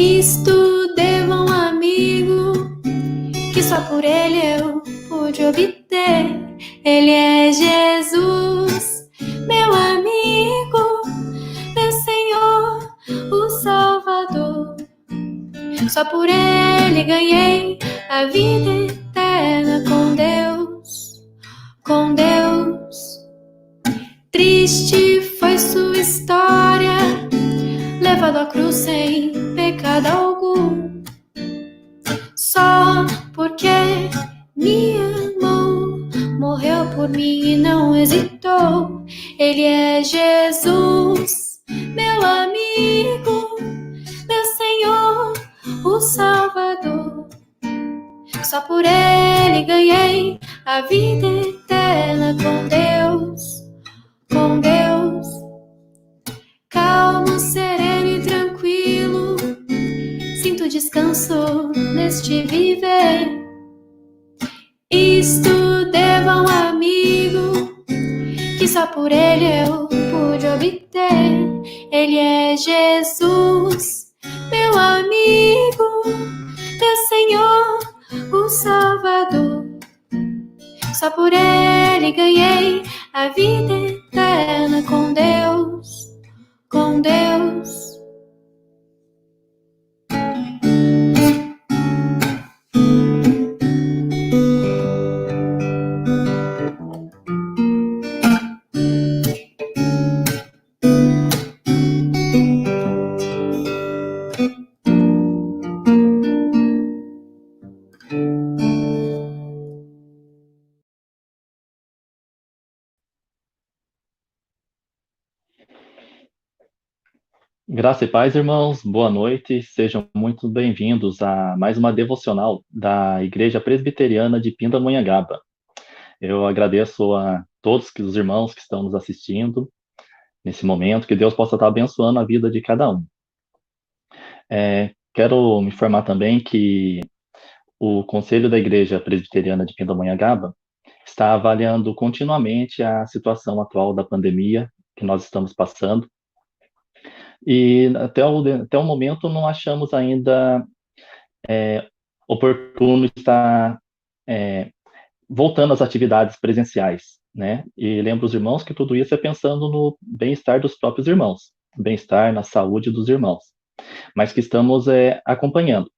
Isto devo a um amigo que só por ele eu pude obter. Ele é Jesus, meu amigo, meu Senhor, o Salvador. Só por ele ganhei a vida eterna com Deus, com Deus. Triste foi sua história, levado à cruz sem pecado algum, só porque me amou, morreu por mim e não hesitou. Ele é Jesus, meu amigo, meu Senhor, o Salvador. Só por ele ganhei a vida eterna com Deus, com Deus. Calmo, sereno e tranquilo, sinto descanso neste viver. Isto devo a um amigo que só por ele eu pude obter. Ele é Jesus, meu amigo, meu Senhor, o Salvador. Só por ele ganhei a vida eterna com Deus, com Deus. Graça e paz, irmãos, boa noite, sejam muito bem-vindos a mais uma devocional da Igreja Presbiteriana de Pindamonhangaba. Eu agradeço a todos os irmãos que estão nos assistindo nesse momento, que Deus possa estar abençoando a vida de cada um. Quero me informar também que o Conselho da Igreja Presbiteriana de Pindamonhangaba está avaliando continuamente a situação atual da pandemia que nós estamos passando. E até o momento não achamos ainda oportuno estar voltando às atividades presenciais, né? E lembro os irmãos que tudo isso é pensando no bem-estar dos próprios irmãos, bem-estar na saúde dos irmãos, mas que estamos acompanhando,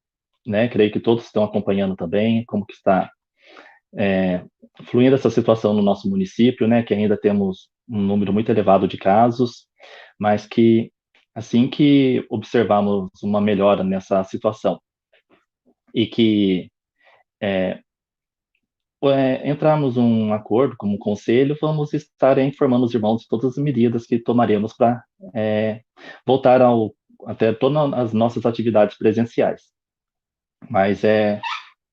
né? Creio que todos estão acompanhando também como que está fluindo essa situação no nosso município, né? Que ainda temos um número muito elevado de casos, mas que assim que observarmos uma melhora nessa situação e que entrarmos um acordo como conselho, vamos estar informando os irmãos de todas as medidas que tomaremos para voltar até todas as nossas atividades presenciais. Mas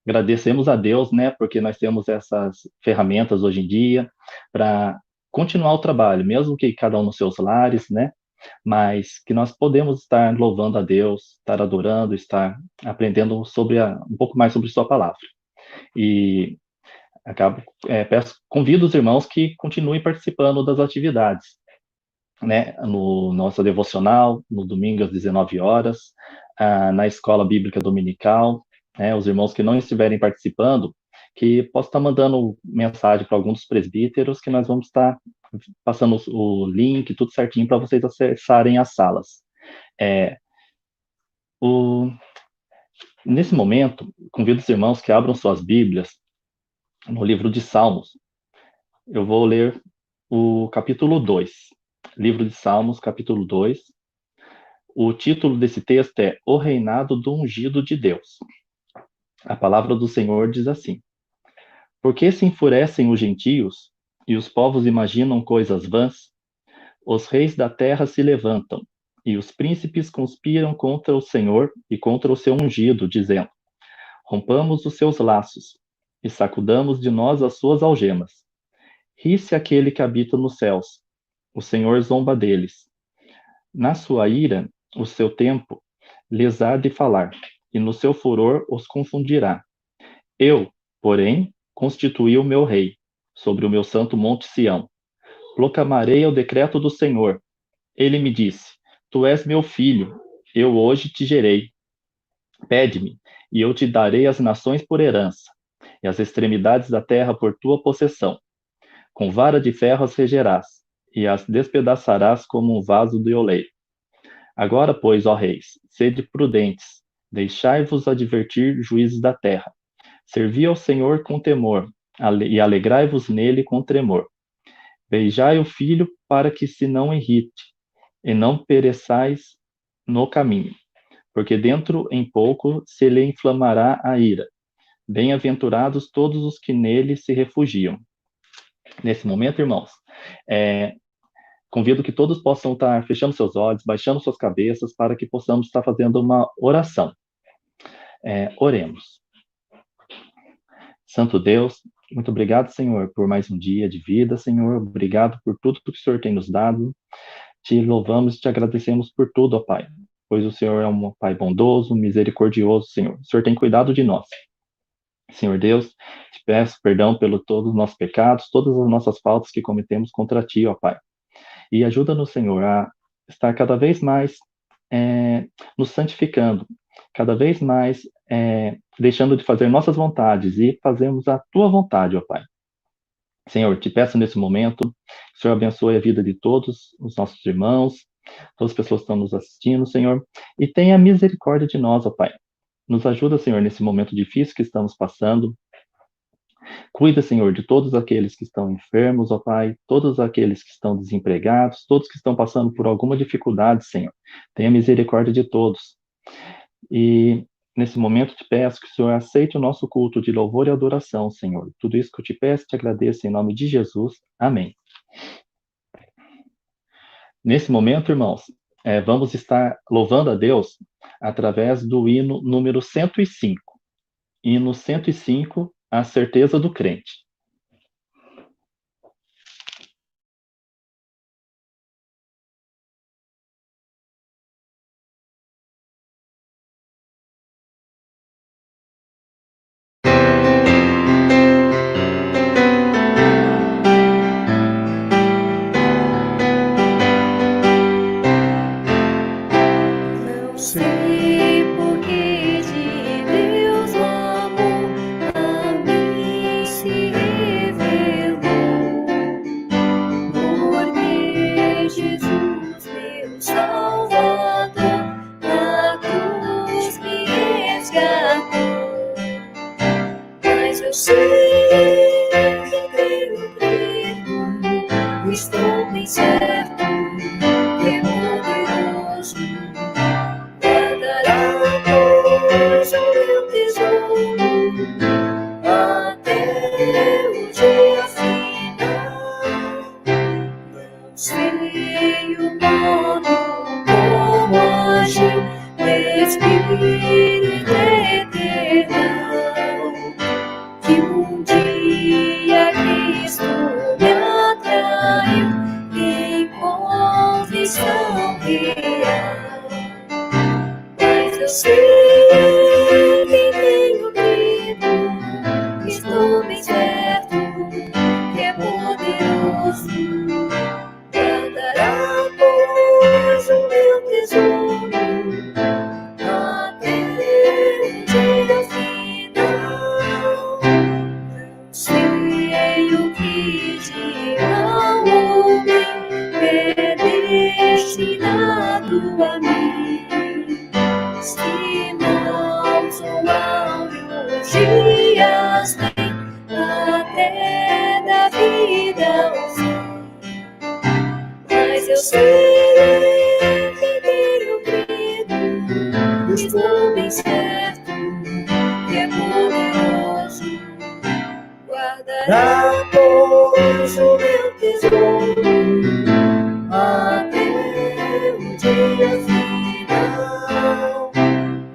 agradecemos a Deus, né, porque nós temos essas ferramentas hoje em dia para continuar o trabalho, mesmo que cada um nos seus lares, né, mas que nós podemos estar louvando a Deus, estar adorando, estar aprendendo um pouco mais sobre sua palavra. E convido os irmãos que continuem participando das atividades, né, no nosso devocional, no domingo às 19 horas, na escola bíblica dominical, né, os irmãos que não estiverem participando, que possam estar mandando mensagem para alguns dos presbíteros, que nós vamos estar passando o link, tudo certinho, para vocês acessarem as salas. Nesse momento, convido os irmãos que abram suas Bíblias no livro de Salmos. Eu vou ler o capítulo 2, livro de Salmos, capítulo 2. O título desse texto é O Reinado do Ungido de Deus. A palavra do Senhor diz assim: Por que se enfurecem os gentios e os povos imaginam coisas vãs? Os reis da terra se levantam e os príncipes conspiram contra o Senhor e contra o seu ungido, dizendo: Rompamos os seus laços e sacudamos de nós as suas algemas. Ri-se aquele que habita nos céus, o Senhor zomba deles. Na sua ira, o seu tempo lhes há de falar, e no seu furor os confundirá. Eu, porém, constituí o meu rei, sobre o meu santo monte Sião. Proclamarei o decreto do Senhor. Ele me disse: Tu és meu filho, eu hoje te gerei. Pede-me, e eu te darei as nações por herança, e as extremidades da terra por tua possessão. Com vara de ferro as regerás, e as despedaçarás como um vaso de oleiro. Agora, pois, ó reis, sede prudentes, deixai-vos advertir juízes da terra. Servi ao Senhor com temor, e alegrai-vos nele com tremor. Beijai o filho para que se não irrite, e não pereçais no caminho, porque dentro em pouco se lhe inflamará a ira. Bem-aventurados todos os que nele se refugiam. Nesse momento, irmãos, convido que todos possam estar fechando seus olhos, baixando suas cabeças, para que possamos estar fazendo uma oração. Oremos. Santo Deus, muito obrigado, Senhor, por mais um dia de vida, Senhor. Obrigado por tudo que o Senhor tem nos dado. Te louvamos e te agradecemos por tudo, ó Pai, pois o Senhor é um Pai bondoso, misericordioso, Senhor. O Senhor tem cuidado de nós. Senhor Deus, te peço perdão pelos todos os nossos pecados, todas as nossas faltas que cometemos contra Ti, ó Pai. E ajuda-nos, Senhor, a estar cada vez mais nos santificando, cada vez mais deixando de fazer nossas vontades e fazermos a Tua vontade, ó Pai. Senhor, te peço nesse momento, que o Senhor abençoe a vida de todos os nossos irmãos, todas as pessoas que estão nos assistindo, Senhor, e tenha misericórdia de nós, ó Pai. Nos ajuda, Senhor, nesse momento difícil que estamos passando. Cuida, Senhor, de todos aqueles que estão enfermos, ó Pai, todos aqueles que estão desempregados, todos que estão passando por alguma dificuldade, Senhor. Tenha misericórdia de todos. E nesse momento te peço que o Senhor aceite o nosso culto de louvor e adoração, Senhor. Tudo isso que eu te peço, te agradeço em nome de Jesus. Amém. Nesse momento, irmãos, vamos estar louvando a Deus através do hino número 105. Hino 105, A Certeza do Crente. Não sei por que de Deus o amor a mim se revelou, porque Jesus, meu Salvador, na cruz me resgatou. Mas eu sei que tenho crido, estou bem certo que é poderoso. Guardará, pois, o meu tesouro até o dia final. Não sei o modo como agiu o Espírito eternal, que um dia Cristo me atraiu em convicção real. Mas eu sei que tenho crido, estou bem certo que é poderoso. Guardará, pois, o meu tesouro até o dia final. Não sei o que dirá o homem predestinado a mim, se maus ou áureos dias tem até da vida ao fim. Mas eu sei que tenho crido, estou bem certo que é poderoso. Guardará, pois, o meu tesouro até o dia final.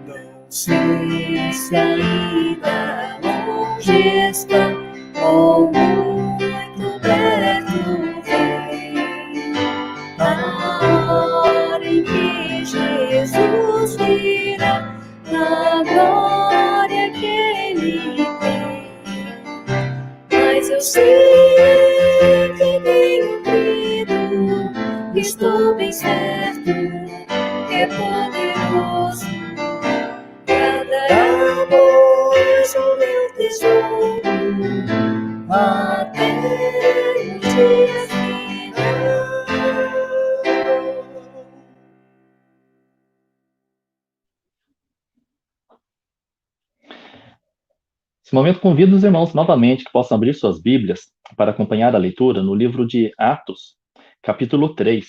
Não sei se ainda longe está ou muito perto vem a hora em que Jesus virá na glória que Ele tem. Mas eu sei que tenho crido, estou bem certo que é poderoso. Nesse momento, convido os irmãos novamente que possam abrir suas Bíblias para acompanhar a leitura no livro de Atos, capítulo 3.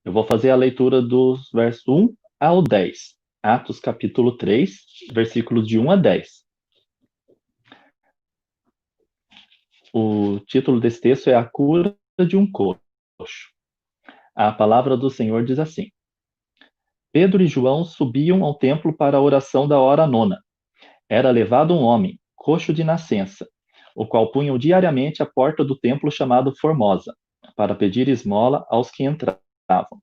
Eu vou fazer a leitura dos versos 1 ao 10. Atos, capítulo 3, versículos de 1 a 10. O título desse texto é A Cura de um Coxo. A palavra do Senhor diz assim: Pedro e João subiam ao templo para a oração da hora nona. Era levado um homem, coxo de nascença, o qual punham diariamente à porta do templo chamado Formosa, para pedir esmola aos que entravam.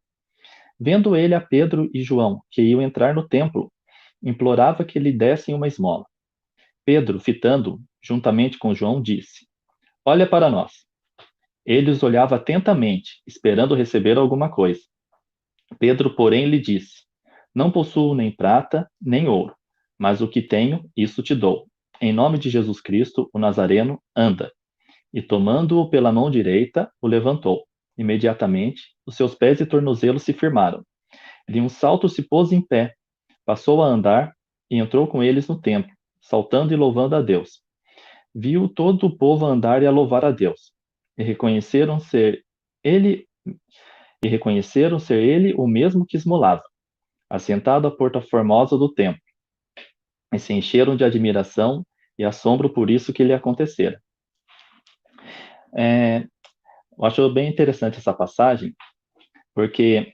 Vendo ele a Pedro e João, que iam entrar no templo, implorava que lhe dessem uma esmola. Pedro, fitando, juntamente com João, disse: Olha para nós. Ele os olhava atentamente, esperando receber alguma coisa. Pedro, porém, lhe disse: Não possuo nem prata, nem ouro, mas o que tenho, isso te dou. Em nome de Jesus Cristo, o Nazareno, anda. E tomando-o pela mão direita, o levantou. Imediatamente, os seus pés e tornozelos se firmaram. De um salto se pôs em pé, passou a andar e entrou com eles no templo, saltando e louvando a Deus. Viu todo o povo andar e a louvar a Deus. E reconheceram ser ele o mesmo que esmolava, assentado à porta formosa do templo. E se encheram de admiração e assombro por isso que lhe acontecera. Eu acho bem interessante essa passagem, porque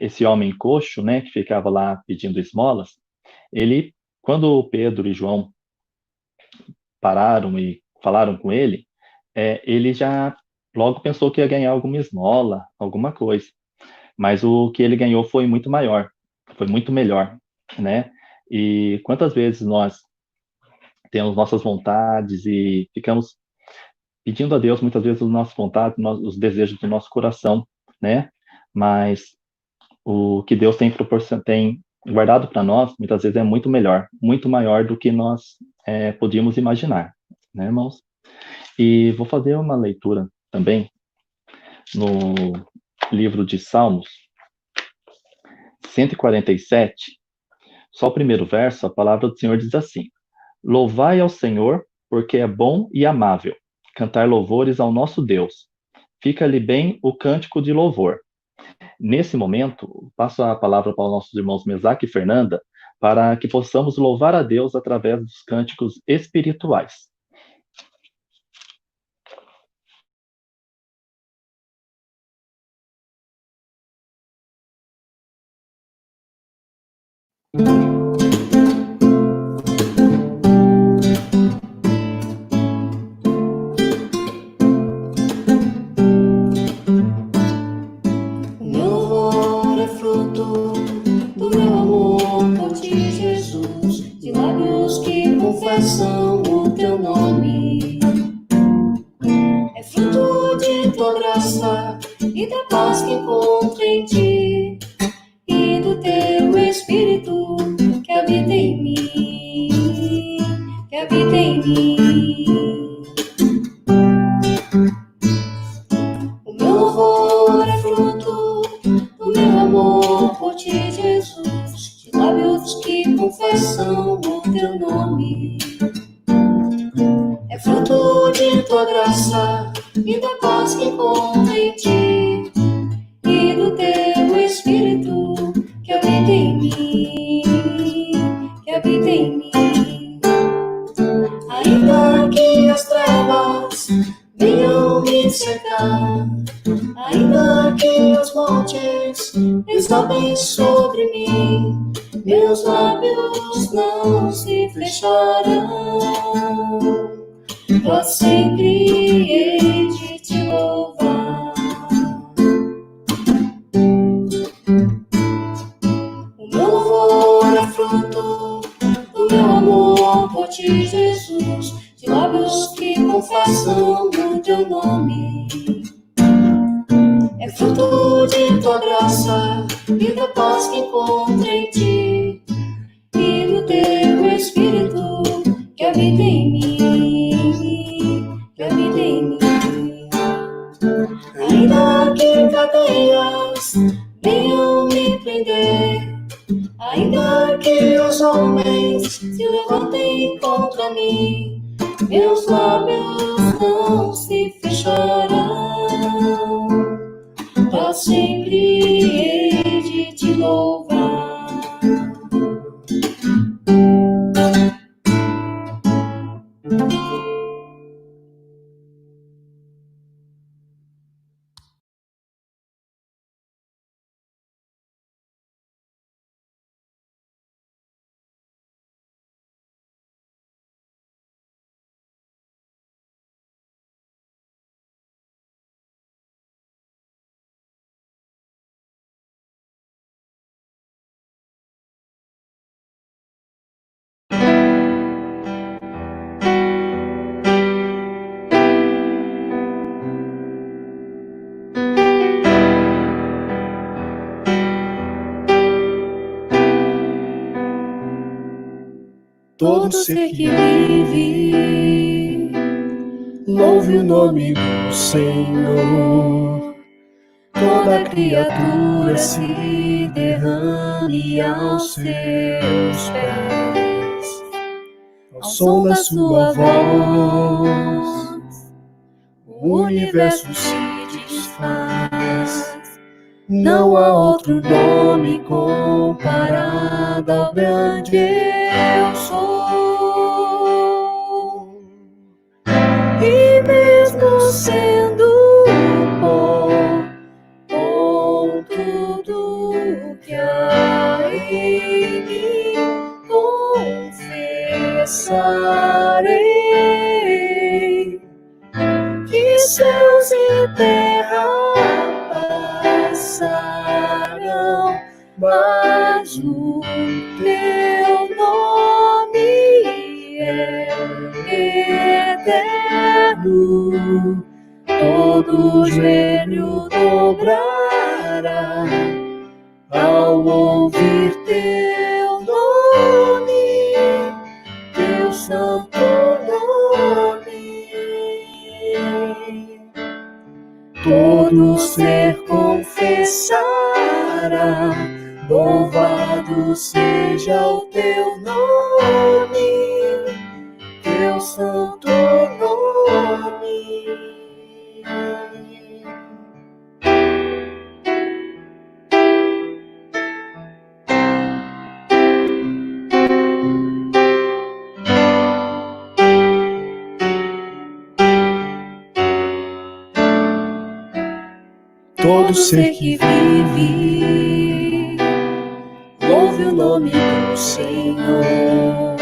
esse homem coxo, né, que ficava lá pedindo esmolas, ele, quando Pedro e João pararam e falaram com ele, ele já logo pensou que ia ganhar alguma esmola, alguma coisa. Mas o que ele ganhou foi muito maior, foi muito melhor, né? E quantas vezes nós temos nossas vontades e ficamos pedindo a Deus muitas vezes as nossas vontades, os desejos do nosso coração, né? Mas o que Deus tem guardado para nós, muitas vezes é muito melhor, muito maior do que nós podíamos imaginar, né, irmãos? E vou fazer uma leitura também no livro de Salmos, 147, só o primeiro verso, a palavra do Senhor diz assim: Louvai ao Senhor, porque é bom e amável, cantar louvores ao nosso Deus. Fica-lhe bem o cântico de louvor. Nesse momento, passo a palavra para os nossos irmãos Mesaque e Fernanda, para que possamos louvar a Deus através dos cânticos espirituais. O meu louvor é fruto do meu amor por ti, Jesus, de lábios que confessam o teu nome. É fruto de tua graça e da paz que encontro em ti, e do teu Espírito que habita em mim, que habita em mim. O meu louvor é fruto do meu amor por ti, Jesus, de lábios que confessam o teu nome. É fruto de tua graça e da paz que encontro em ti, e do teu Espírito que habita em mim, que habita em mim. Ainda que as trevas venham me cercar, ainda que os montes desabem sobre mim, meus lábios não se fecharão. Pra sempre hei de te louvar. O meu louvor é fruto do meu amor por ti, Jesus, de lábios que confessam o teu nome. É fruto de tua graça e da paz que encontro em ti, e do teu Espírito que habita em mim, que habita em mim. Ainda que cadeias venham me prender, ainda que os homens se levantem contra mim, meus lábios não se fecharão, para sempre hei de te louvar. Todo ser que vive, louve o nome do Senhor. Toda criatura se derrame aos seus pés, ao som da sua voz, o universo se desfaz. Não há outro nome comparado ao grande eu sou. E mesmo sendo pó, com tudo que há em mim, confessarei que céus e terra passarão, mas o teu nome é eterno. Todo joelho dobrará ao ouvir teu nome, teu santo nome. Todo ser confessará, louvado seja o teu nome, teu santo nome. Todo ser que vive, louve o nome do Senhor.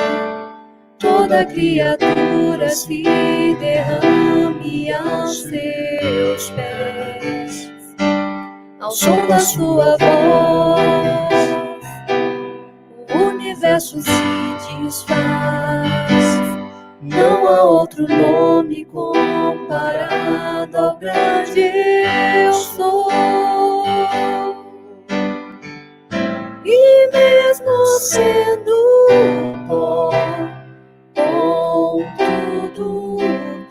Toda criatura se derrame aos seus pés, ao som da sua voz, o universo se desfaz. Não há outro nome comparado ao grande eu sou. E mesmo sendo pó, com tudo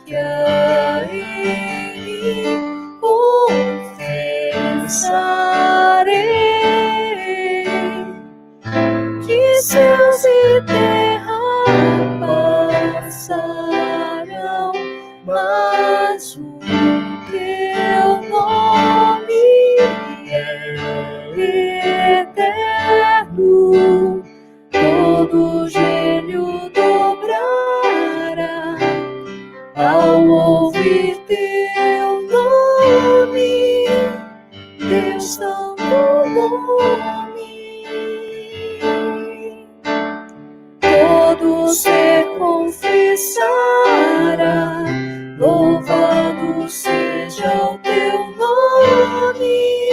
que há em mim, confessarei que céus e terra passarão, mas o teu nome é eterno. Todo joelho dobrará ao ouvir teu nome, teu santo nome. Todo ser confessará, louvado seja o teu nome,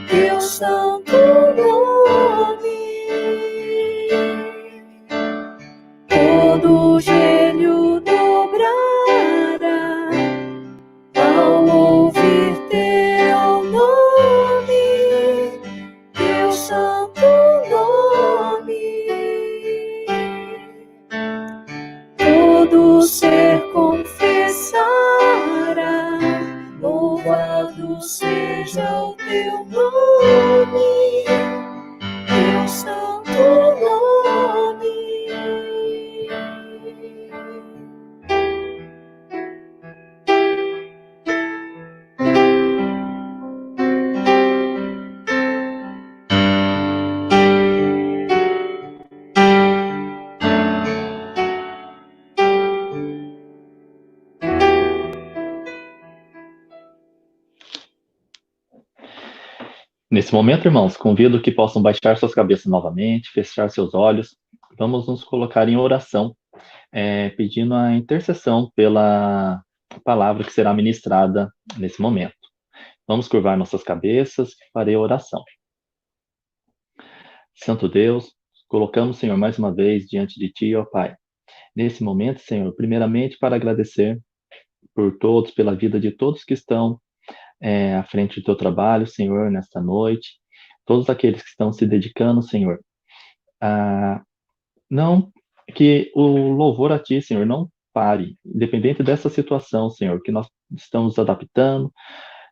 teu santo nome. Todo joelho dobrará ao ouvir teu nome, teu santo nome. Todo ser confessará, Nesse momento, irmãos, convido que possam baixar suas cabeças novamente, fechar seus olhos. Vamos nos colocar em oração, pedindo a intercessão pela palavra que será ministrada nesse momento. Vamos curvar nossas cabeças e farei a oração. Santo Deus, colocamos, Senhor, mais uma vez diante de Ti, ó Pai. Nesse momento, Senhor, primeiramente para agradecer por todos, pela vida de todos que estão à frente do Teu trabalho, Senhor, nesta noite. Todos aqueles que estão se dedicando, Senhor, não que o louvor a Ti, Senhor, não pare, independente dessa situação, Senhor, que nós estamos adaptando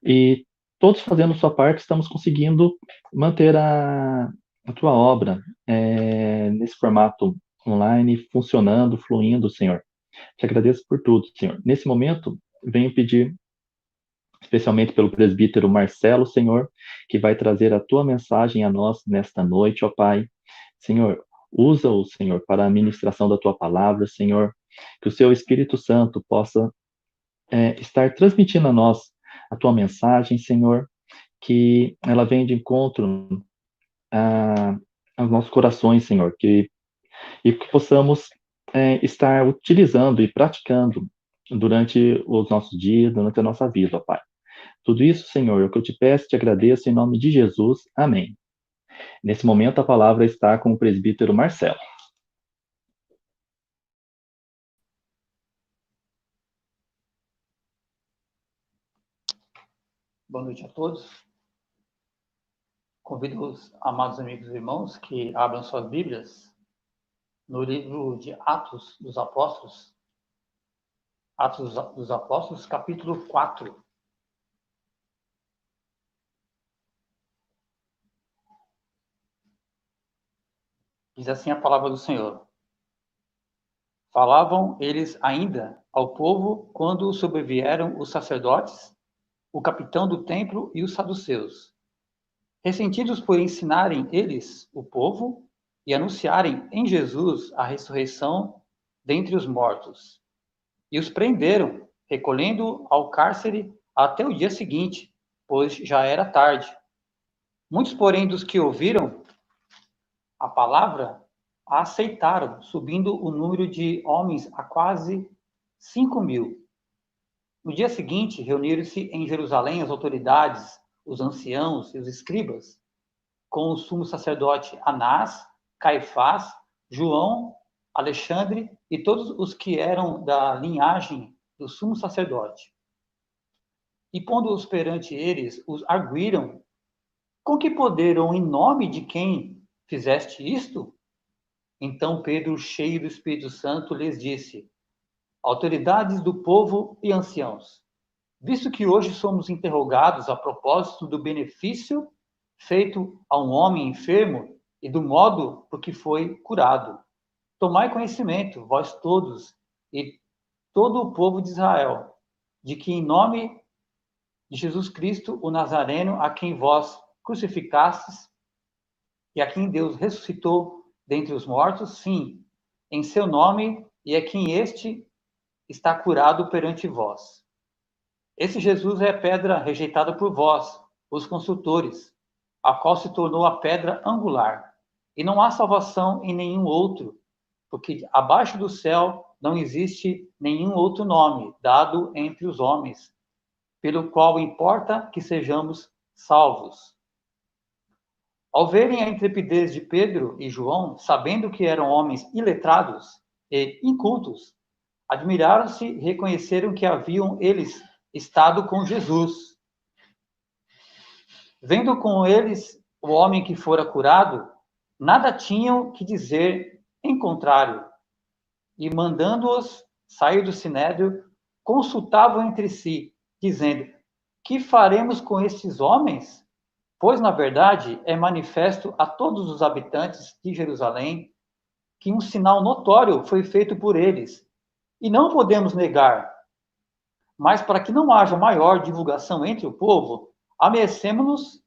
e todos fazendo sua parte, estamos conseguindo manter a Tua obra nesse formato online, funcionando, fluindo, Senhor. Te agradeço por tudo, Senhor. Nesse momento, venho pedir especialmente pelo presbítero Marcelo, Senhor, que vai trazer a Tua mensagem a nós nesta noite, ó Pai. Senhor, usa-o, Senhor, para a ministração da Tua palavra, Senhor, que o Seu Espírito Santo possa estar transmitindo a nós a Tua mensagem, Senhor, que ela venha de encontro aos nossos corações, Senhor, e que possamos estar utilizando e praticando durante os nossos dias, durante a nossa vida, ó Pai. Tudo isso, Senhor, é o que eu te peço, te agradeço em nome de Jesus. Amém. Nesse momento, a palavra está com o presbítero Marcelo. Boa noite a todos. Convido os amados amigos e irmãos que abram suas Bíblias no livro de Atos dos Apóstolos, capítulo 4. Diz assim a palavra do Senhor. Falavam eles ainda ao povo quando sobrevieram os sacerdotes, o capitão do templo e os saduceus. Ressentidos por ensinarem eles, o povo, e anunciarem em Jesus a ressurreição dentre os mortos. E os prenderam, recolhendo ao cárcere até o dia seguinte, pois já era tarde. Muitos, porém, dos que ouviram a palavra, a aceitaram, subindo o número de homens a quase 5.000. No dia seguinte, reuniram-se em Jerusalém as autoridades, os anciãos e os escribas, com o sumo sacerdote Anás, Caifás, João, Alexandre e todos os que eram da linhagem do sumo sacerdote. E pondo-os perante eles, os arguíram: com que poder ou em nome de quem fizeste isto? Então Pedro, cheio do Espírito Santo, lhes disse: autoridades do povo e anciãos, visto que hoje somos interrogados a propósito do benefício feito a um homem enfermo e do modo por que foi curado, tomai conhecimento, vós todos e todo o povo de Israel, de que em nome de Jesus Cristo, o Nazareno, a quem vós crucificastes e a quem Deus ressuscitou dentre os mortos, sim, em seu nome, e é quem este está curado perante vós. Esse Jesus é a pedra rejeitada por vós, os consultores, a qual se tornou a pedra angular. E não há salvação em nenhum outro, porque abaixo do céu não existe nenhum outro nome dado entre os homens, pelo qual importa que sejamos salvos. Ao verem a intrepidez de Pedro e João, sabendo que eram homens iletrados e incultos, admiraram-se e reconheceram que haviam eles estado com Jesus. Vendo com eles o homem que fora curado, nada tinham que dizer em contrário, e mandando-os sair do sinédrio, consultavam entre si, dizendo: que faremos com estes homens? Pois, na verdade, é manifesto a todos os habitantes de Jerusalém que um sinal notório foi feito por eles, e não podemos negar. Mas, para que não haja maior divulgação entre o povo, ameacemo-nos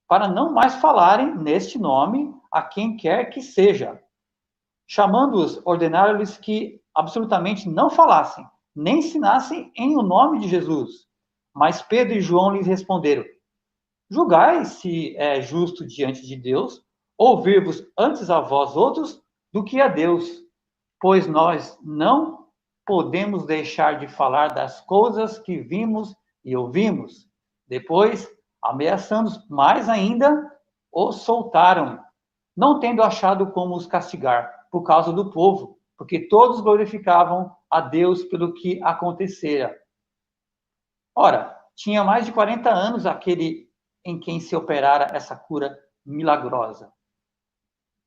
para não mais falarem neste nome a quem quer que seja. Chamando-os, ordenaram-lhes que absolutamente não falassem, nem ensinassem em o nome de Jesus. Mas Pedro e João lhes responderam: julgai se é justo diante de Deus ouvir-vos antes a vós outros do que a Deus, pois nós não podemos deixar de falar das coisas que vimos e ouvimos. Depois, ameaçando mais ainda, os soltaram, não tendo achado como os castigar, por causa do povo, porque todos glorificavam a Deus pelo que acontecera. Ora, tinha mais de 40 anos aquele em quem se operara essa cura milagrosa.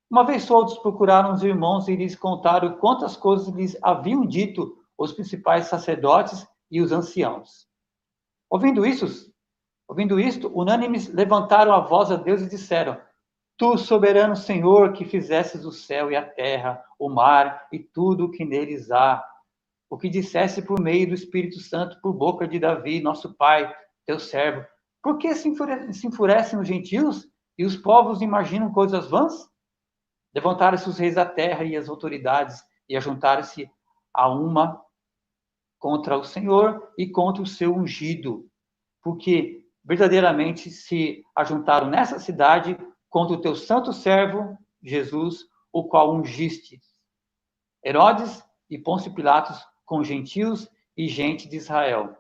Uma vez todos procuraram os irmãos e lhes contaram quantas coisas lhes haviam dito os principais sacerdotes e os anciãos. Ouvindo isto, unânimes levantaram a voz a Deus e disseram: Tu, soberano Senhor, que fizestes o céu e a terra, o mar e tudo o que neles há, o que disseste por meio do Espírito Santo por boca de Davi, nosso pai, teu servo, por que se enfurecem os gentios e os povos imaginam coisas vãs? Levantaram-se os reis da terra e as autoridades e ajuntaram-se a uma contra o Senhor e contra o seu ungido, porque verdadeiramente se ajuntaram nessa cidade contra o teu santo servo, Jesus, o qual ungiste. Herodes e Pôncio Pilatos com gentios e gente de Israel,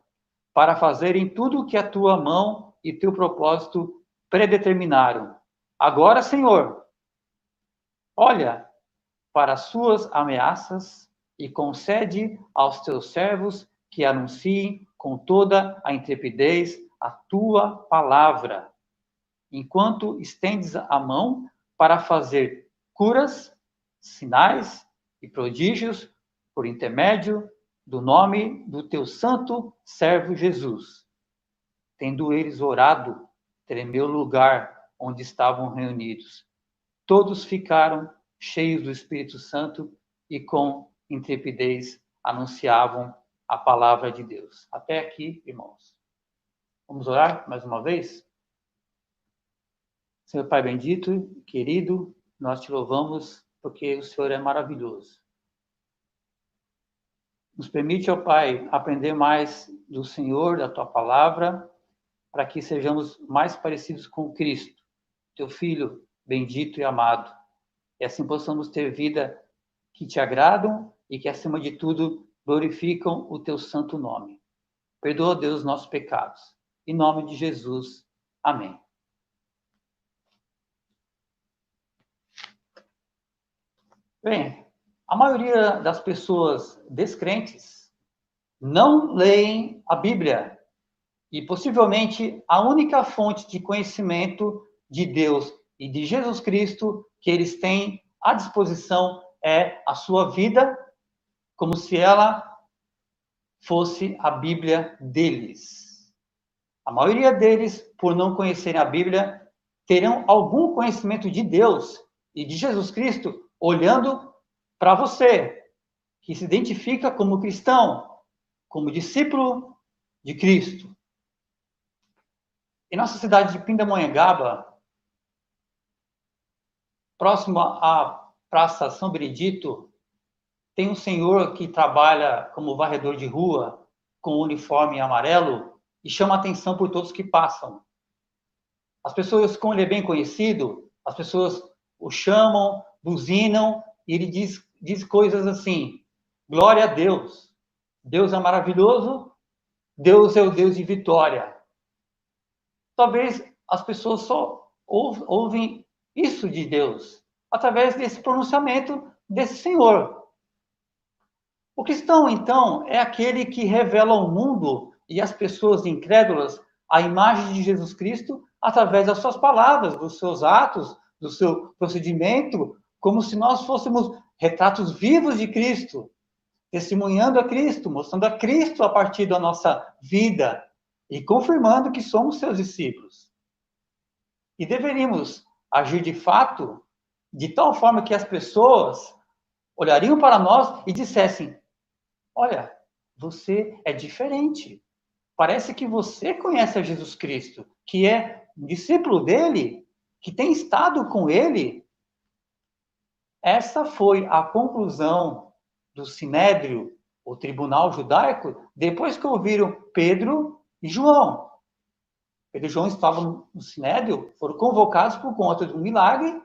para fazerem tudo o que a tua mão e teu propósito predeterminaram. Agora, Senhor, olha para as suas ameaças e concede aos teus servos que anunciem com toda a intrepidez a tua palavra, enquanto estendes a mão para fazer curas, sinais e prodígios por intermédio do nome do teu santo servo Jesus. Tendo eles orado, tremeu o lugar onde estavam reunidos. Todos ficaram cheios do Espírito Santo e com intrepidez anunciavam a palavra de Deus. Até aqui, irmãos. Vamos orar mais uma vez? Senhor Pai bendito, querido, nós te louvamos porque o Senhor é maravilhoso. Nos permite, ó Pai, aprender mais do Senhor, da tua palavra, para que sejamos mais parecidos com Cristo, teu Filho bendito e amado. E assim possamos ter vida que te agradam e que, acima de tudo, glorificam o teu santo nome. Perdoa, Deus, nossos pecados. Em nome de Jesus. Amém. Bem, a maioria das pessoas descrentes não leem a Bíblia. E possivelmente a única fonte de conhecimento de Deus e de Jesus Cristo que eles têm à disposição é a sua vida, como se ela fosse a Bíblia deles. A maioria deles, por não conhecerem a Bíblia, terão algum conhecimento de Deus e de Jesus Cristo olhando para você, que se identifica como cristão, como discípulo de Cristo. Em nossa cidade de Pindamonhangaba, próximo à Praça São Benedito, tem um senhor que trabalha como varredor de rua, com uniforme amarelo, e chama a atenção por todos que passam. As pessoas, como ele é bem conhecido, as pessoas o chamam, buzinam, e ele diz coisas assim: glória a Deus, Deus é maravilhoso, Deus é o Deus de vitória. Talvez as pessoas só ouvem isso de Deus, através desse pronunciamento desse Senhor. O cristão, então, é aquele que revela ao mundo e às pessoas incrédulas a imagem de Jesus Cristo através das suas palavras, dos seus atos, do seu procedimento, como se nós fôssemos retratos vivos de Cristo, testemunhando a Cristo, mostrando a Cristo a partir da nossa vida e confirmando que somos seus discípulos. E deveríamos agir de fato de tal forma que as pessoas olhariam para nós e dissessem: olha, você é diferente. Parece que você conhece a Jesus Cristo, que é discípulo dele, que tem estado com ele. Essa foi a conclusão do Sinédrio, o tribunal judaico, depois que ouviram Pedro e João. Pedro e João estavam no Sinédrio, foram convocados por conta de um milagre,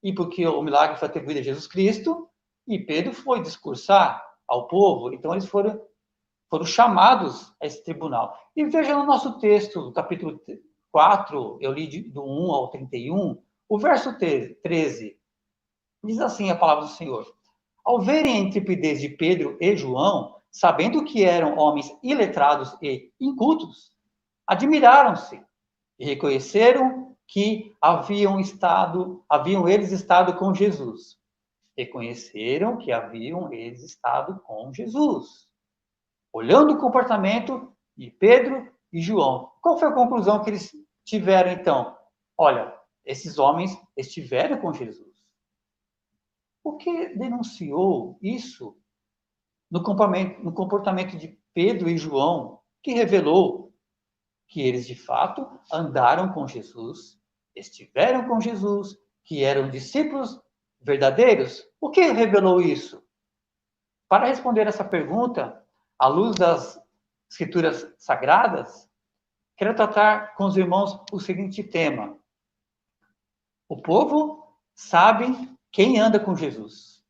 e porque o milagre foi atribuído a Jesus Cristo, e Pedro foi discursar ao povo, então eles foram chamados a esse tribunal. E veja no nosso texto, no capítulo 4, eu li do 1 ao 31, o verso 13, diz assim a palavra do Senhor: ao verem a intrepidez de Pedro e João, sabendo que eram homens iletrados e incultos, admiraram-se e reconheceram que haviam eles estado com Jesus. Reconheceram que haviam eles estado com Jesus. Olhando o comportamento de Pedro e João, qual foi a conclusão que eles tiveram então? Olha, esses homens estiveram com Jesus. O que denunciou isso no comportamento de Pedro e João, que revelou que eles, de fato, andaram com Jesus, estiveram com Jesus, que eram discípulos verdadeiros? O que revelou isso? Para responder essa pergunta, à luz das Escrituras Sagradas, quero tratar com os irmãos o seguinte tema: o povo sabe quem anda com Jesus.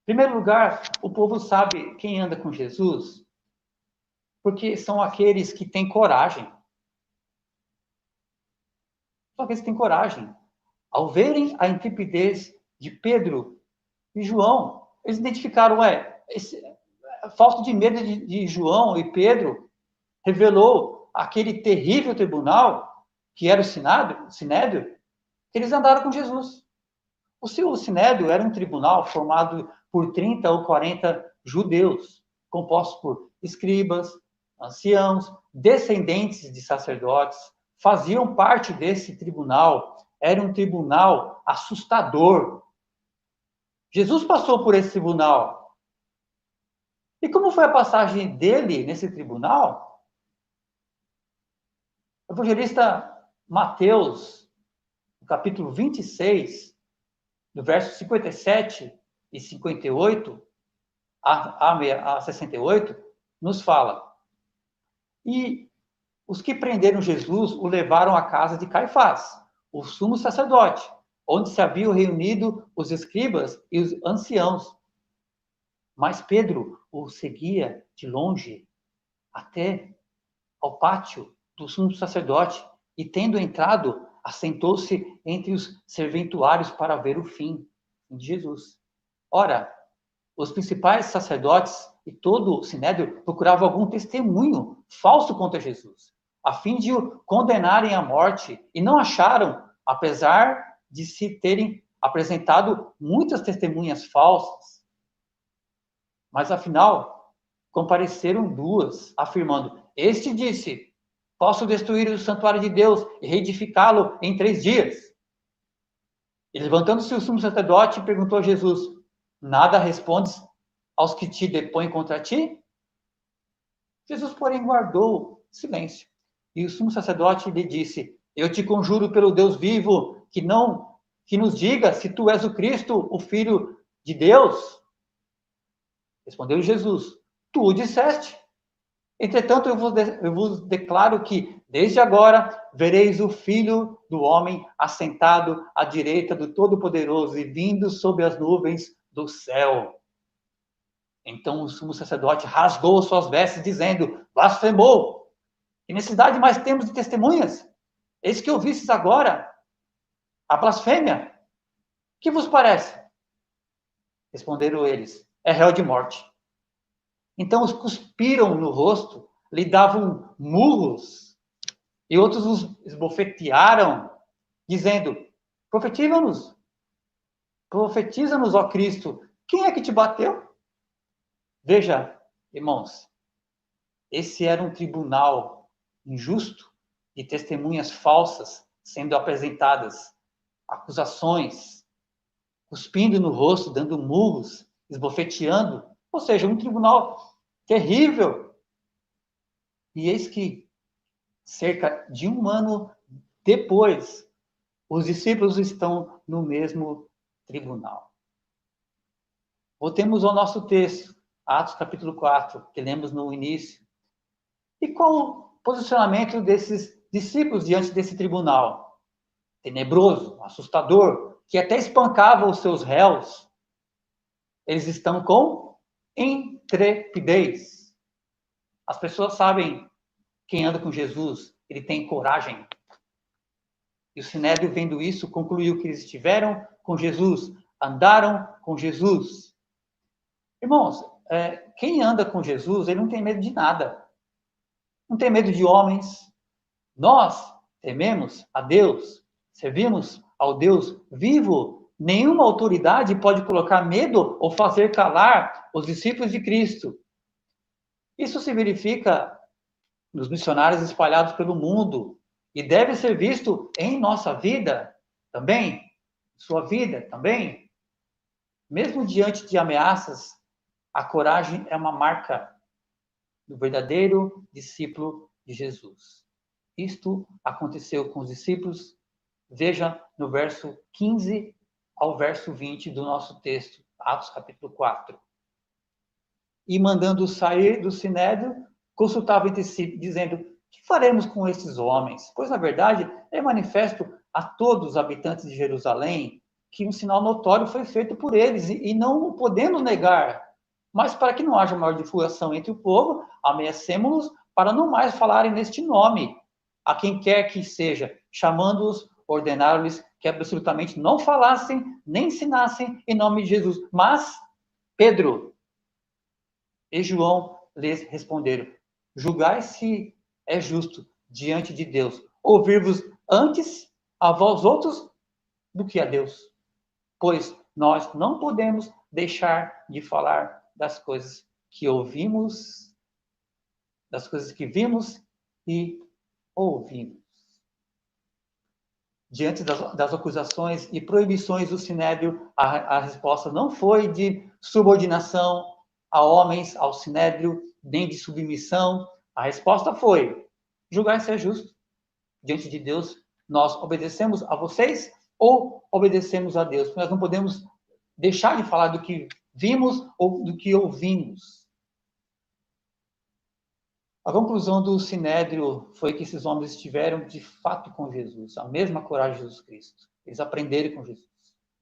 Em primeiro lugar, o povo sabe quem anda com Jesus porque são aqueles que têm coragem. São aqueles que têm coragem. Ao verem a intrepidez de Pedro e João, eles identificaram, a falta de medo de João e Pedro revelou aquele terrível tribunal que era o Sinédrio, que eles andaram com Jesus. O Sinédrio era um tribunal formado por 30 ou 40 judeus, compostos por escribas, anciãos, descendentes de sacerdotes, faziam parte desse tribunal. Era um tribunal assustador. Jesus passou por esse tribunal. E como foi a passagem dele nesse tribunal? O evangelista Mateus, no capítulo 26, no verso 57 e 58 a 68, nos fala: e os que prenderam Jesus o levaram à casa de Caifás, o sumo sacerdote, onde se haviam reunido os escribas e os anciãos. Mas Pedro o seguia de longe até ao pátio do sumo sacerdote e, tendo entrado, assentou-se entre os serventuários para ver o fim de Jesus. Ora, os principais sacerdotes e todo o Sinédrio procuravam algum testemunho falso contra Jesus, a fim de o condenarem à morte, e não acharam, apesar de se terem apresentado muitas testemunhas falsas. Mas, afinal, compareceram duas, afirmando: este disse, posso destruir o santuário de Deus e reedificá-lo em 3 dias. E levantando-se o sumo sacerdote, perguntou a Jesus: nada respondes aos que te depõem contra ti? Jesus, porém, guardou silêncio. E o sumo sacerdote lhe disse: eu te conjuro pelo Deus vivo, que nos diga se tu és o Cristo, o Filho de Deus. Respondeu Jesus: tu o disseste. Entretanto, eu vos declaro que, desde agora, vereis o Filho do Homem assentado à direita do Todo-Poderoso e vindo sobre as nuvens do céu. Então o sumo sacerdote rasgou suas vestes, dizendo: blasfemou! Que necessidade mais temos de testemunhas? Eis que ouvistes agora a blasfêmia. Que vos parece? Responderam eles: é réu de morte. Então os cuspiram no rosto, lhe davam murros, e outros os esbofetearam, dizendo: profetiza-nos, ó Cristo, quem é que te bateu? Veja, irmãos, esse era um tribunal injusto de testemunhas falsas sendo apresentadas, acusações, cuspindo no rosto, dando murros, esbofeteando, ou seja, um tribunal terrível. E eis que, cerca de 1 ano depois, os discípulos estão no mesmo tribunal. Voltemos ao nosso texto, Atos capítulo 4, que lemos no início. E qual o posicionamento desses discípulos diante desse tribunal tenebroso, assustador, que até espancava os seus réus, eles estão com intrepidez. As pessoas sabem, quem anda com Jesus, ele tem coragem. E o Sinédrio, vendo isso, concluiu que eles estiveram com Jesus, andaram com Jesus. Irmãos, quem anda com Jesus, ele não tem medo de nada. Não tem medo de homens. Nós tememos a Deus, servimos ao Deus vivo. Nenhuma autoridade pode colocar medo ou fazer calar os discípulos de Cristo. Isso se verifica nos missionários espalhados pelo mundo e deve ser visto em nossa vida também, sua vida também. Mesmo diante de ameaças, a coragem é uma marca do verdadeiro discípulo de Jesus. Isto aconteceu com os discípulos. Veja no verso 15 ao verso 20 do nosso texto, Atos capítulo 4. E mandando sair do Sinédrio, consultava entre si, dizendo: que faremos com estes homens? Pois, na verdade, é manifesto a todos os habitantes de Jerusalém que um sinal notório foi feito por eles, e não o podemos negar. Mas, para que não haja maior divulgação entre o povo, ameacemo-los para não mais falarem neste nome, a quem quer que seja, chamando-os, ordenaram-lhes que absolutamente não falassem, nem ensinassem em nome de Jesus. Mas Pedro e João lhes responderam: julgai se é justo diante de Deus ouvir-vos antes a vós outros do que a Deus. Pois nós não podemos deixar de falar das coisas que ouvimos, das coisas que vimos e ouvimos. Diante das acusações e proibições do Sinédrio, a resposta não foi de subordinação a homens, ao Sinédrio, nem de submissão. A resposta foi: julgar se é justo. Diante de Deus, nós obedecemos a vocês ou obedecemos a Deus? Nós não podemos deixar de falar do que vimos ou do que ouvimos. A conclusão do Sinédrio foi que esses homens estiveram de fato com Jesus, a mesma coragem de Jesus Cristo. Eles aprenderam com Jesus,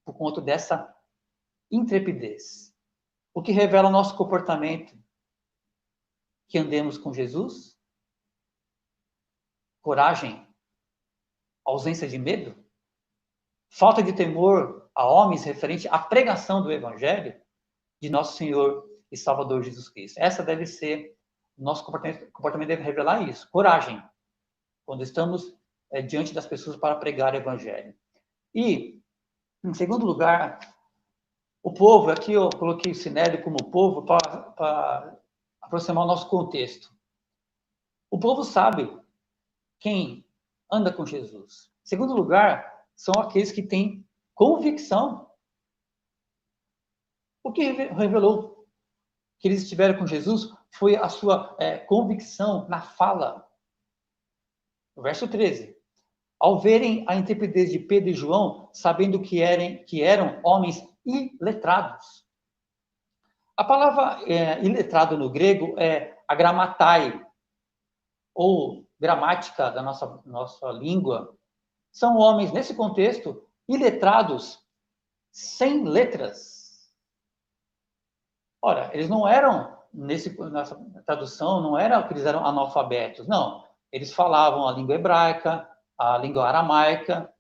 por conta dessa intrepidez. O que revela o nosso comportamento? Que andemos com Jesus? Coragem? Ausência de medo? Falta de temor a homens referente à pregação do Evangelho de nosso Senhor e Salvador Jesus Cristo? Essa deve ser, nosso comportamento deve revelar isso, coragem, quando estamos diante das pessoas para pregar o Evangelho. E, em segundo lugar, o povo, aqui eu coloquei o Sinédrio como povo para aproximar o nosso contexto. O povo sabe quem anda com Jesus. Em segundo lugar, são aqueles que têm convicção. O que revelou que eles estiveram com Jesus foi a sua convicção na fala. No verso 13. Ao verem a intrepidez de Pedro e João, sabendo que eram homens iletrados. A palavra iletrado no grego é agramatai, ou gramática da nossa língua. São homens, nesse contexto, iletrados, sem letras. Ora, eles não eram, nessa tradução, não era que eles eram analfabetos, não. Eles falavam a língua hebraica, a língua aramaica,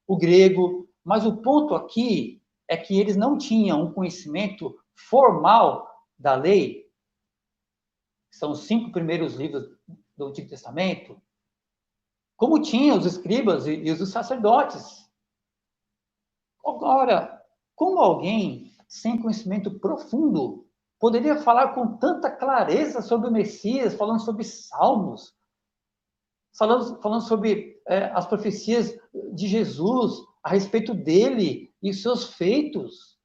o grego, mas o ponto aqui é que eles não tinham um conhecimento formal da lei. São os 5 primeiros livros do Antigo Testamento, como tinham os escribas e os sacerdotes. Agora, como alguém sem conhecimento profundo poderia falar com tanta clareza sobre o Messias, falando sobre salmos, falando sobre as profecias de Jesus, a respeito dele e seus feitos?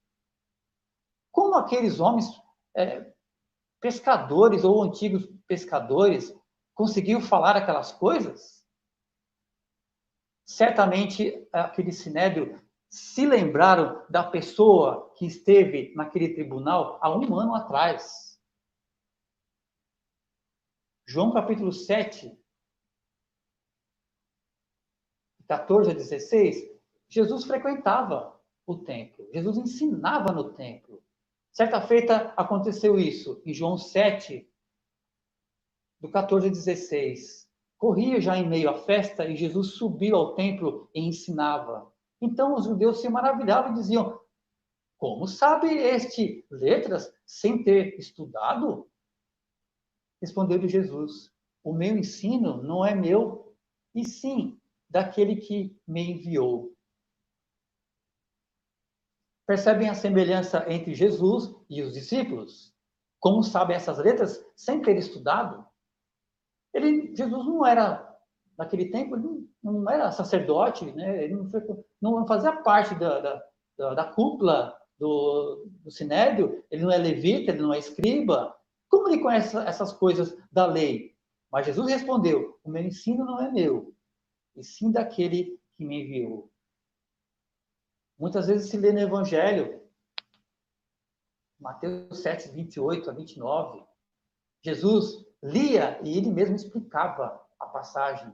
Como aqueles homens pescadores ou antigos pescadores conseguiam falar aquelas coisas? Certamente, aquele Sinédrio se lembraram da pessoa que esteve naquele tribunal há 1 ano atrás. João capítulo 7, 14 a 16, Jesus frequentava o templo. Jesus ensinava no templo. Certa feita aconteceu isso, em João 7, do 14 a 16. Corria já em meio à festa e Jesus subiu ao templo e ensinava. Então os judeus se maravilhavam e diziam: como sabe este letras sem ter estudado? Respondeu-lhe Jesus: o meu ensino não é meu, e sim daquele que me enviou. Percebem a semelhança entre Jesus e os discípulos? Como sabem essas letras sem ter estudado? Jesus não era, naquele tempo, ele não era sacerdote, né? Ele não fazia parte da cúpula do Sinédrio, ele não é levita, ele não é escriba. Como ele conhece essas coisas da lei? Mas Jesus respondeu: o meu ensino não é meu, e sim daquele que me enviou. Muitas vezes se lê no Evangelho, Mateus 7, 28 a 29, Jesus lia e ele mesmo explicava a passagem.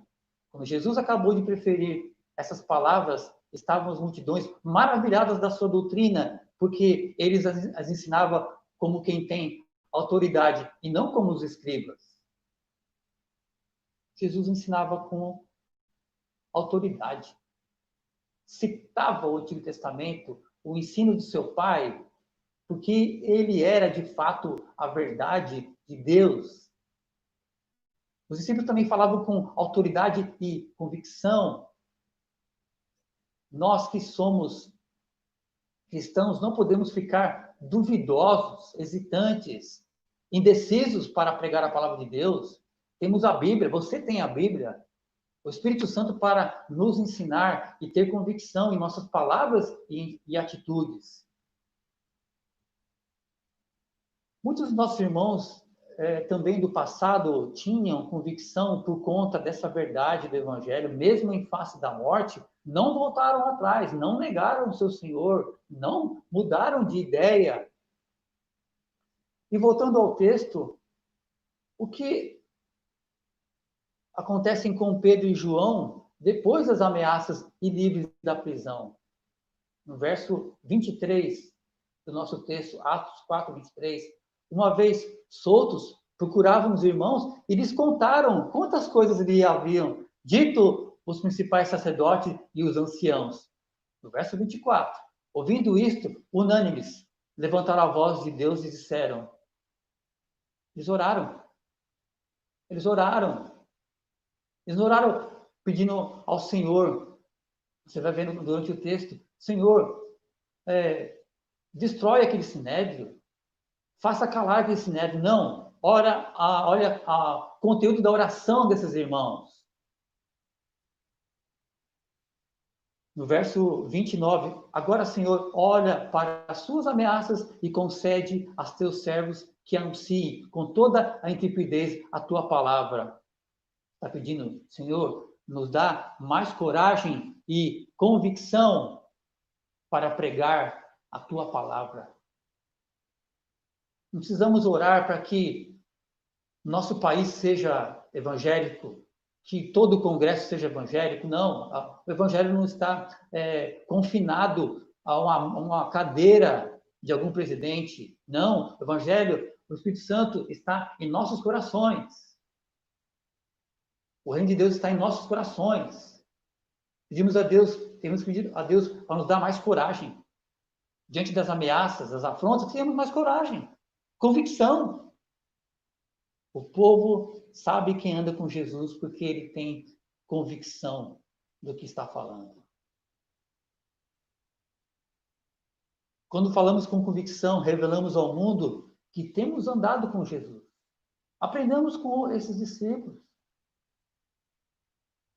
Quando Jesus acabou de preferir essas palavras, estavam as multidões maravilhadas da sua doutrina, porque eles as ensinava como quem tem autoridade e não como os escribas. Jesus ensinava com autoridade. Citava o Antigo Testamento, o ensino do seu pai, porque ele era, de fato, a verdade de Deus. Os discípulos também falavam com autoridade e convicção. Nós que somos cristãos não podemos ficar duvidosos, hesitantes, indecisos para pregar a palavra de Deus. Temos a Bíblia, você tem a Bíblia, o Espírito Santo para nos ensinar e ter convicção em nossas palavras e atitudes. Muitos dos nossos irmãos também do passado tinham convicção por conta dessa verdade do Evangelho, mesmo em face da morte, não voltaram atrás, não negaram o seu Senhor, não mudaram de ideia. E voltando ao texto, o que acontece com Pedro e João depois das ameaças e livres da prisão? No verso 23 do nosso texto, Atos 4, 23, uma vez soltos, procuravam os irmãos e lhes contaram quantas coisas lhe haviam dito os principais sacerdotes e os anciãos. No verso 24, ouvindo isto, unânimes, levantaram a voz de Deus e disseram, eles oraram pedindo ao Senhor, você vai vendo durante o texto, Senhor, destrói aquele sinédrio, faça calar aquele sinédrio. Não, olha o conteúdo da oração desses irmãos. No verso 29, agora, Senhor, olha para as suas ameaças e concede a teus servos que anunciem com toda a intrepidez a tua palavra. Está pedindo, Senhor, nos dá mais coragem e convicção para pregar a tua palavra. Não precisamos orar para que nosso país seja evangélico, que todo o Congresso seja evangélico. Não, o Evangelho não está confinado a uma cadeira de algum presidente. Não, o Evangelho, o Espírito Santo está em nossos corações. O reino de Deus está em nossos corações. Temos pedido a Deus para nos dar mais coragem. Diante das ameaças, das afrontas, temos mais coragem. Convicção. O povo sabe quem anda com Jesus porque ele tem convicção do que está falando. Quando falamos com convicção, revelamos ao mundo que temos andado com Jesus. Aprendamos com esses discípulos.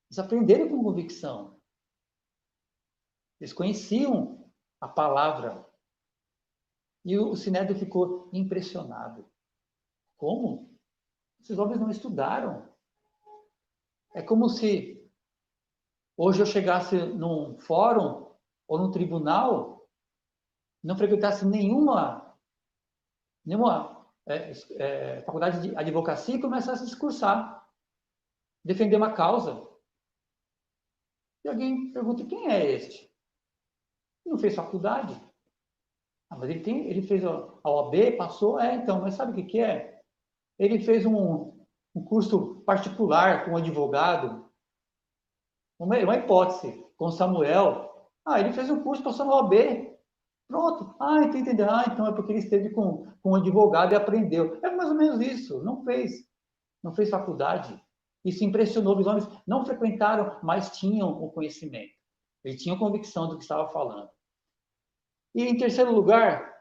Eles aprenderam com convicção. Eles conheciam a palavra. E o Sinédrio ficou impressionado. Como? Esses homens não estudaram. É como se hoje eu chegasse num fórum ou num tribunal, não frequentasse nenhuma faculdade de advocacia e começasse a discursar, defender uma causa. E alguém pergunta, quem é este? Ele não fez faculdade. Mas ele fez a OAB, passou, então, mas sabe o que é? Ele fez um curso particular com um advogado, uma hipótese, com Samuel. Ele fez um curso, passou na OAB. Pronto. Entendeu? Então é porque ele esteve com um advogado e aprendeu. É mais ou menos isso. Não fez faculdade. Isso impressionou. Os homens não frequentaram, mas tinham o conhecimento. Eles tinham convicção do que estava falando. E em terceiro lugar,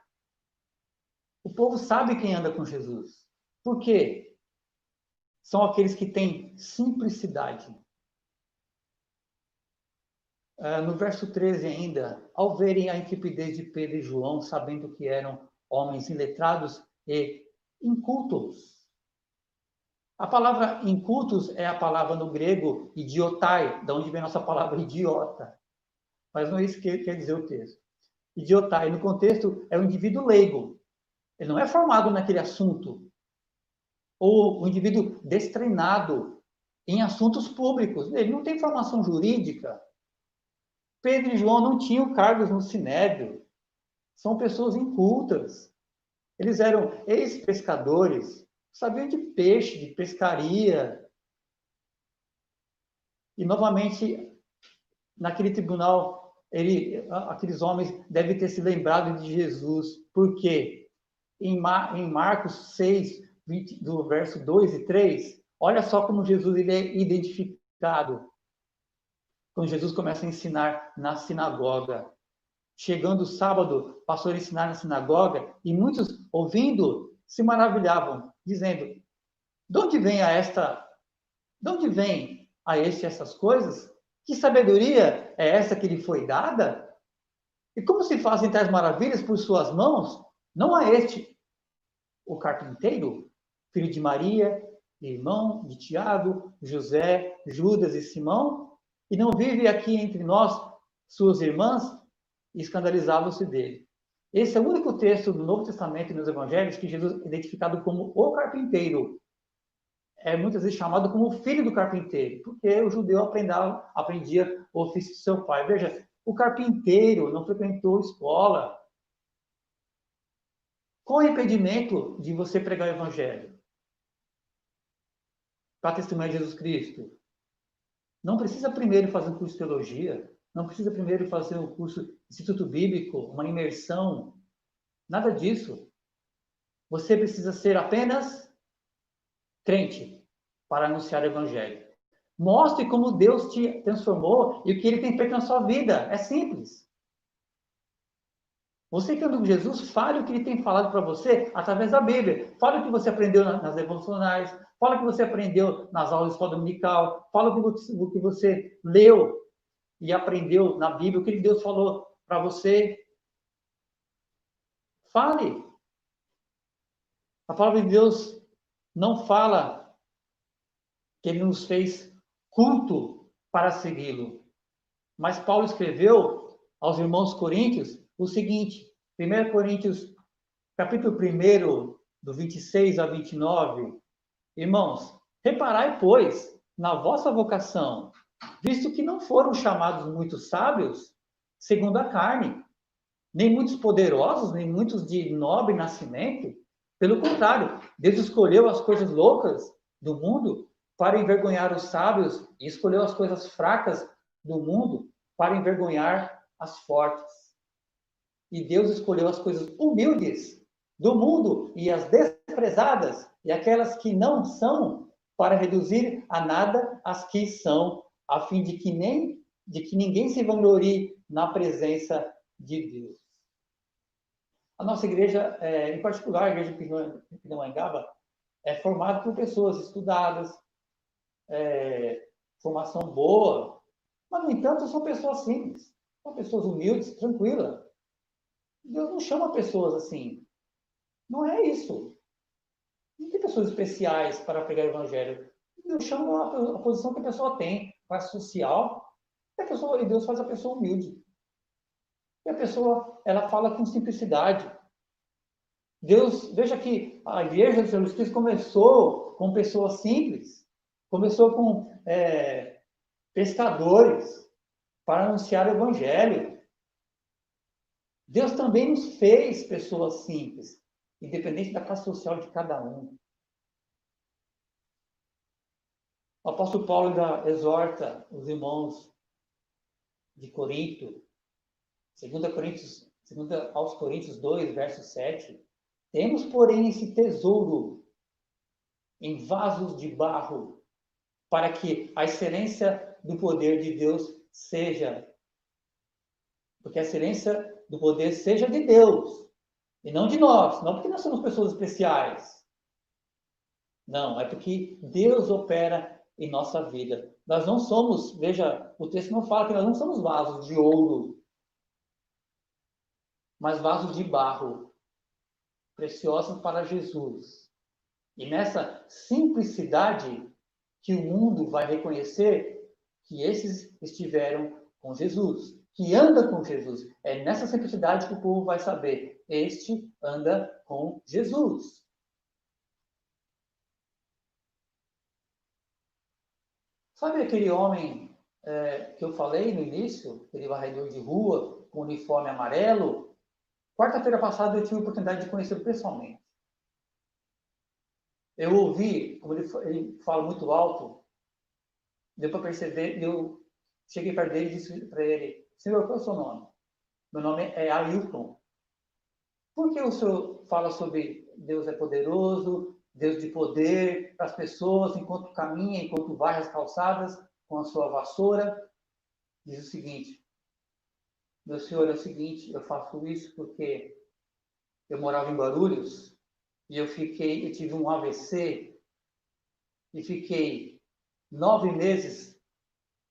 o povo sabe quem anda com Jesus. Por quê? São aqueles que têm simplicidade. No verso 13 ainda, ao verem a intrepidez de Pedro e João, sabendo que eram homens iletrados e incultos. A palavra incultos é a palavra no grego idiotai, da onde vem a nossa palavra idiota. Mas não é isso que quer dizer o texto. Idiotai, no contexto, é um indivíduo leigo. Ele não é formado naquele assunto. Ou um indivíduo destreinado em assuntos públicos. Ele não tem formação jurídica. Pedro e João não tinham cargos no Sinédrio. São pessoas incultas. Eles eram ex-pescadores, sabiam de peixe, de pescaria. E, novamente, naquele tribunal, aqueles homens devem ter se lembrado de Jesus. Por quê? Em Marcos 6, do verso 2 e 3, olha só como Jesus ele é identificado. Quando Jesus começa a ensinar na sinagoga. Chegando o sábado, passou a ensinar na sinagoga, e muitos, ouvindo, se maravilhavam, dizendo, de onde vem a este essas coisas? Que sabedoria é essa que lhe foi dada? E como se fazem tais maravilhas por suas mãos? Não a este, o carpinteiro, filho de Maria, irmão de Tiago, José, Judas e Simão? E não vive aqui entre nós suas irmãs? E escandalizavam-se dele. Esse é o único texto do Novo Testamento e nos Evangelhos que Jesus é identificado como o carpinteiro. É muitas vezes chamado como o filho do carpinteiro, porque o judeu aprendia o ofício de seu pai. Veja, o carpinteiro não frequentou escola. Qual é o impedimento de você pregar o Evangelho? Para testemunhar de Jesus Cristo? Não precisa primeiro fazer um curso de teologia, não precisa primeiro fazer um curso de Instituto Bíblico, uma imersão, nada disso. Você precisa ser apenas crente para anunciar o Evangelho. Mostre como Deus te transformou e o que Ele tem feito na sua vida. É simples. Você que anda com Jesus, fale o que Ele tem falado para você através da Bíblia. Fale o que você aprendeu nas devocionais, fale o que você aprendeu nas aulas de escola dominical, fale o que você leu e aprendeu na Bíblia, o que Deus falou para você. Fale. A palavra de Deus não fala que Ele nos fez culto para segui-lo. Mas Paulo escreveu aos irmãos coríntios o seguinte, 1 Coríntios, capítulo 1, do 26 a 29, irmãos, reparai, pois, na vossa vocação, visto que não foram chamados muitos sábios, segundo a carne, nem muitos poderosos, nem muitos de nobre nascimento. Pelo contrário, Deus escolheu as coisas loucas do mundo para envergonhar os sábios e escolheu as coisas fracas do mundo para envergonhar as fortes. E Deus escolheu as coisas humildes do mundo e as desprezadas e aquelas que não são para reduzir a nada as que são, a fim de que ninguém se vanglorie na presença de Deus. A nossa igreja, em particular, a igreja de Pindamonhangaba, é formada por pessoas estudadas, formação boa, mas, no entanto, são pessoas simples, são pessoas humildes, tranquilas. Deus não chama pessoas assim. Não é isso. Não tem pessoas especiais para pregar o evangelho. Deus chama a posição que a pessoa tem, classe social, e Deus faz a pessoa humilde. E a pessoa, ela fala com simplicidade. Deus, veja que a igreja do Senhor Jesus Cristo começou com pessoas simples, começou com pescadores, para anunciar o Evangelho. Deus também nos fez pessoas simples, independente da classe social de cada um. O apóstolo Paulo exorta os irmãos de Corinto, 2 aos Coríntios 2, verso 7. Temos, porém, esse tesouro em vasos de barro, para que a excelência do poder de Deus seja, porque a excelência do poder seja de Deus, e não de nós, não porque nós somos pessoas especiais. Não, é porque Deus opera em nossa vida. Nós não somos, veja, o texto não fala que nós não somos vasos de ouro, mas vasos de barro, preciosos para Jesus. E nessa simplicidade que o mundo vai reconhecer que esses estiveram com Jesus, que anda com Jesus. É nessa simplicidade que o povo vai saber, este anda com Jesus. Sabe aquele homem que eu falei no início, aquele varredor de rua, com uniforme amarelo? Quarta-feira passada eu tive a oportunidade de conhecê-lo pessoalmente. Eu ouvi, como ele fala muito alto, deu para perceber, eu cheguei perto dele e disse para ele: Senhor, qual é o seu nome? Meu nome é Ailton. Por que o senhor fala sobre Deus é poderoso, Deus de poder para as pessoas, enquanto caminha, enquanto varre as calçadas com a sua vassoura? Diz o seguinte: meu senhor, é o seguinte, eu faço isso porque eu morava em Guarulhos e eu tive um AVC e fiquei 9 meses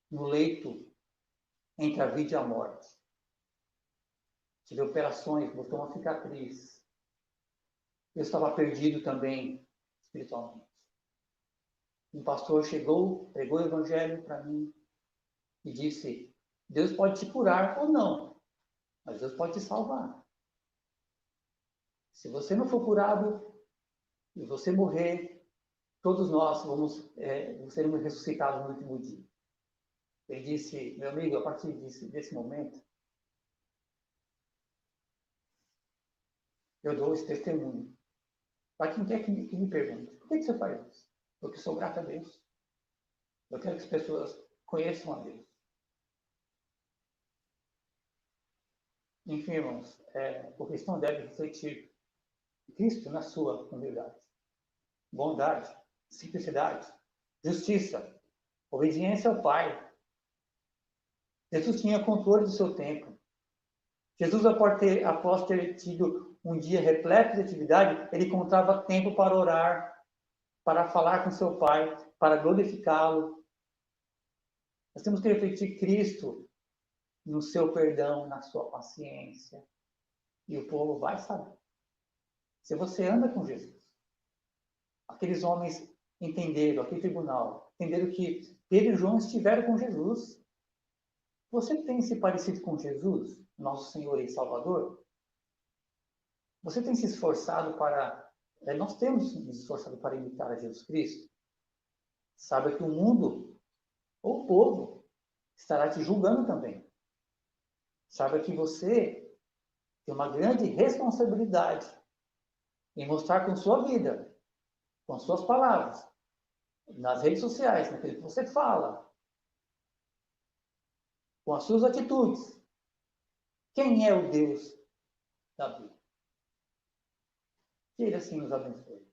no leito entre a vida e a morte. Tive operações, botou uma cicatriz. Eu estava perdido também espiritualmente. Um pastor chegou, pregou o evangelho para mim e disse: Deus pode te curar ou não, mas Deus pode te salvar. Se você não for curado e você morrer, todos nós seremos ressuscitados no último dia. Ele disse: meu amigo, a partir desse momento, eu dou esse testemunho. Para quem quer que me pergunte: por que você faz isso? Porque sou grato a Deus. Eu quero que as pessoas conheçam a Deus. Enfim, irmãos, o cristão deve refletir Cristo na sua humildade, bondade, simplicidade, justiça, obediência ao Pai. Jesus tinha controle do seu tempo. Jesus, após ter tido um dia repleto de atividade, ele encontrava tempo para orar, para falar com seu Pai, para glorificá-lo. Nós temos que refletir Cristo no seu perdão, na sua paciência. E o povo vai saber. Se você anda com Jesus, aqueles homens entenderam, aquele tribunal, entenderam que Pedro e João estiveram com Jesus. Você tem se parecido com Jesus, nosso Senhor e Salvador? Você tem se esforçado para... nós temos nos esforçado para imitar a Jesus Cristo? Saiba que o mundo, ou o povo, estará te julgando também. Saiba que você tem uma grande responsabilidade em mostrar com sua vida, com suas palavras, nas redes sociais, naquilo que você fala, com as suas atitudes. Quem é o Deus da Bíblia? Que Ele assim nos abençoe.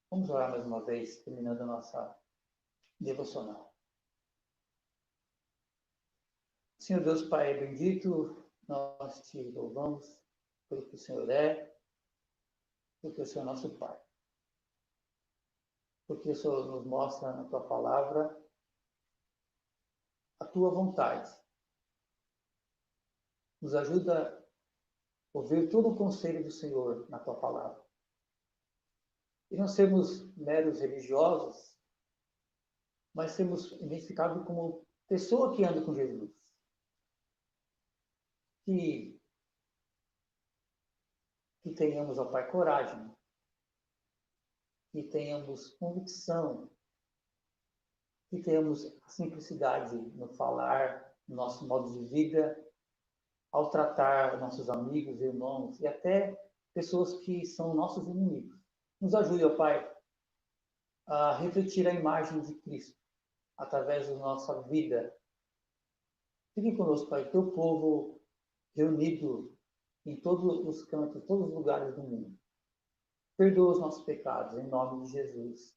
Vamos orar mais uma vez, terminando a nossa devocional. Senhor Deus Pai bendito, nós te louvamos pelo que o Senhor é, porque o Senhor é nosso Pai. Porque o Senhor nos mostra na Tua Palavra a Tua vontade. Nos ajuda a ouvir todo o conselho do Senhor na Tua Palavra. E não sermos meros religiosos, mas sermos identificados como pessoa que anda com Jesus. Que tenhamos, ó Pai, coragem, que tenhamos convicção, que tenhamos a simplicidade no falar, no nosso modo de vida, ao tratar nossos amigos, irmãos e até pessoas que são nossos inimigos. Nos ajude, ó Pai, a refletir a imagem de Cristo através da nossa vida. Fique conosco, Pai, teu povo reunido em todos os cantos, todos os lugares do mundo. Perdoa os nossos pecados, em nome de Jesus.